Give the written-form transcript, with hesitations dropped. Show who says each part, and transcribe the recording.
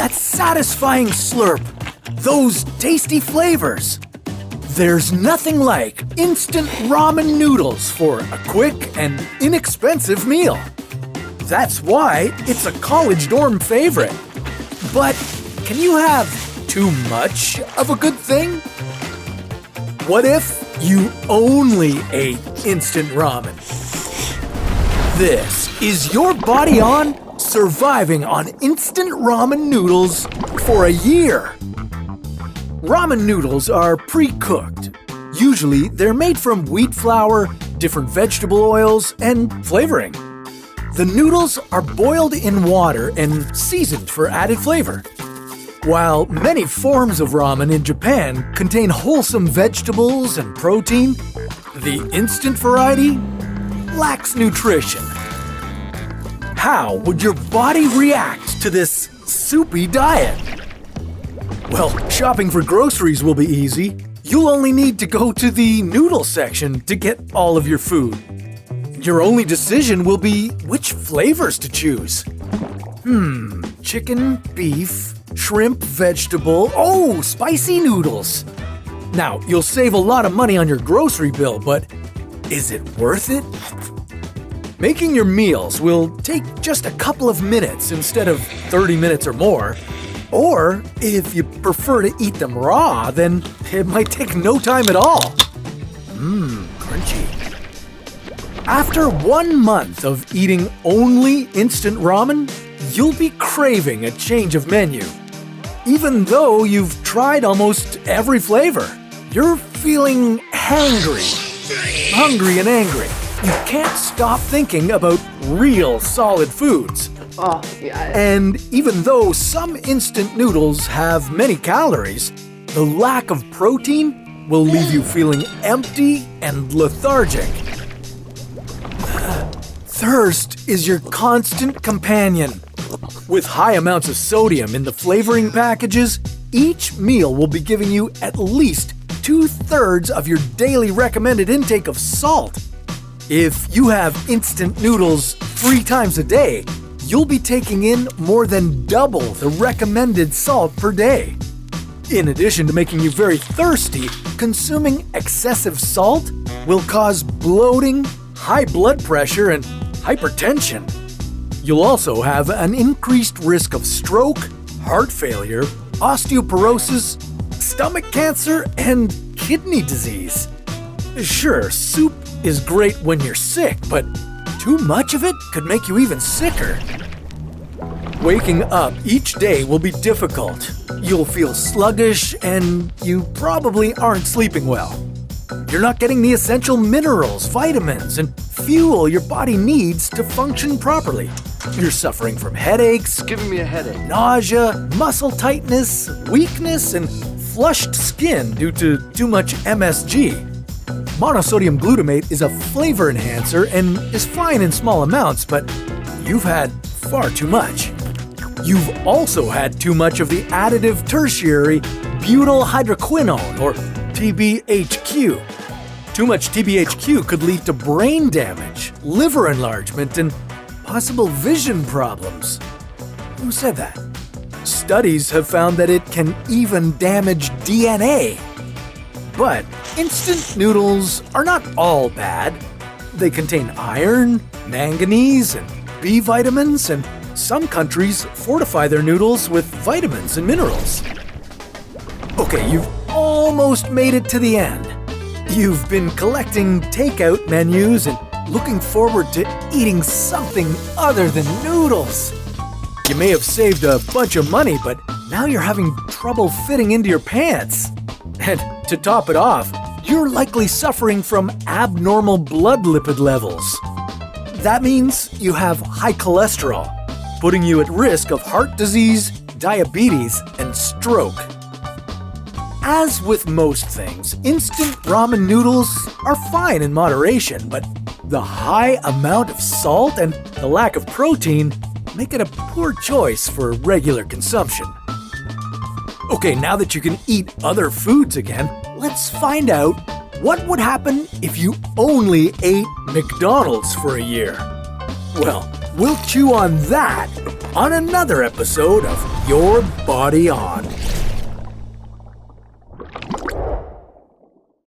Speaker 1: that satisfying slurp, those tasty flavors. There's nothing like instant ramen noodles for a quick and inexpensive meal. That's why it's a college dorm favorite. But can you have too much of a good thing? What if you only ate instant ramen? This is your body on surviving on instant ramen noodles for a year. Ramen noodles are pre-cooked. Usually, they're made from wheat flour, different vegetable oils, and flavoring. The noodles are boiled in water and seasoned for added flavor. While many forms of ramen in Japan contain wholesome vegetables and protein, the instant variety lacks nutrition. How would your body react to this soupy diet? Well, shopping for groceries will be easy. You'll only need to go to the noodle section to get all of your food. Your only decision will be which flavors to choose. Chicken, beef, shrimp, vegetable, spicy noodles. Now, you'll save a lot of money on your grocery bill, but is it worth it? Making your meals will take just a couple of minutes instead of 30 minutes or more. Or, if you prefer to eat them raw, then it might take no time at all. Crunchy. After 1 month of eating only instant ramen, you'll be craving a change of menu. Even though you've tried almost every flavor, you're feeling hungry and angry. You can't stop thinking about real solid foods.
Speaker 2: Oh, yeah.
Speaker 1: And even though some instant noodles have many calories, the lack of protein will leave you feeling empty and lethargic. Thirst is your constant companion. With high amounts of sodium in the flavoring packages, each meal will be giving you at least 2/3 of your daily recommended intake of salt. If you have instant noodles 3 times a day, you'll be taking in more than double the recommended salt per day. In addition to making you very thirsty, consuming excessive salt will cause bloating, high blood pressure, and hypertension. You'll also have an increased risk of stroke, heart failure, osteoporosis, stomach cancer, and kidney disease. Sure, soup is great when you're sick, but too much of it could make you even sicker. Waking up each day will be difficult. You'll feel sluggish, and you probably aren't sleeping well. You're not getting the essential minerals, vitamins, and fuel your body needs to function properly. You're suffering from headaches,
Speaker 2: Giving me a headache.
Speaker 1: nausea, muscle tightness, weakness, and flushed skin due to too much MSG. Monosodium glutamate is a flavor enhancer and is fine in small amounts, but you've had far too much. You've also had too much of the additive tertiary butyl hydroquinone, or TBHQ. Too much TBHQ could lead to brain damage, liver enlargement, and possible vision problems. Who said that? Studies have found that it can even damage DNA. But instant noodles are not all bad. They contain iron, manganese, and B vitamins, and some countries fortify their noodles with vitamins and minerals. Okay, you've almost made it to the end. You've been collecting takeout menus and looking forward to eating something other than noodles. You may have saved a bunch of money, but now you're having trouble fitting into your pants. And to top it off, you're likely suffering from abnormal blood lipid levels. That means you have high cholesterol, putting you at risk of heart disease, diabetes, and stroke. As with most things, instant ramen noodles are fine in moderation, but the high amount of salt and the lack of protein make it a poor choice for regular consumption. Okay, now that you can eat other foods again, let's find out what would happen if you only ate McDonald's for a year. Well, we'll chew on that on another episode of Your Body On.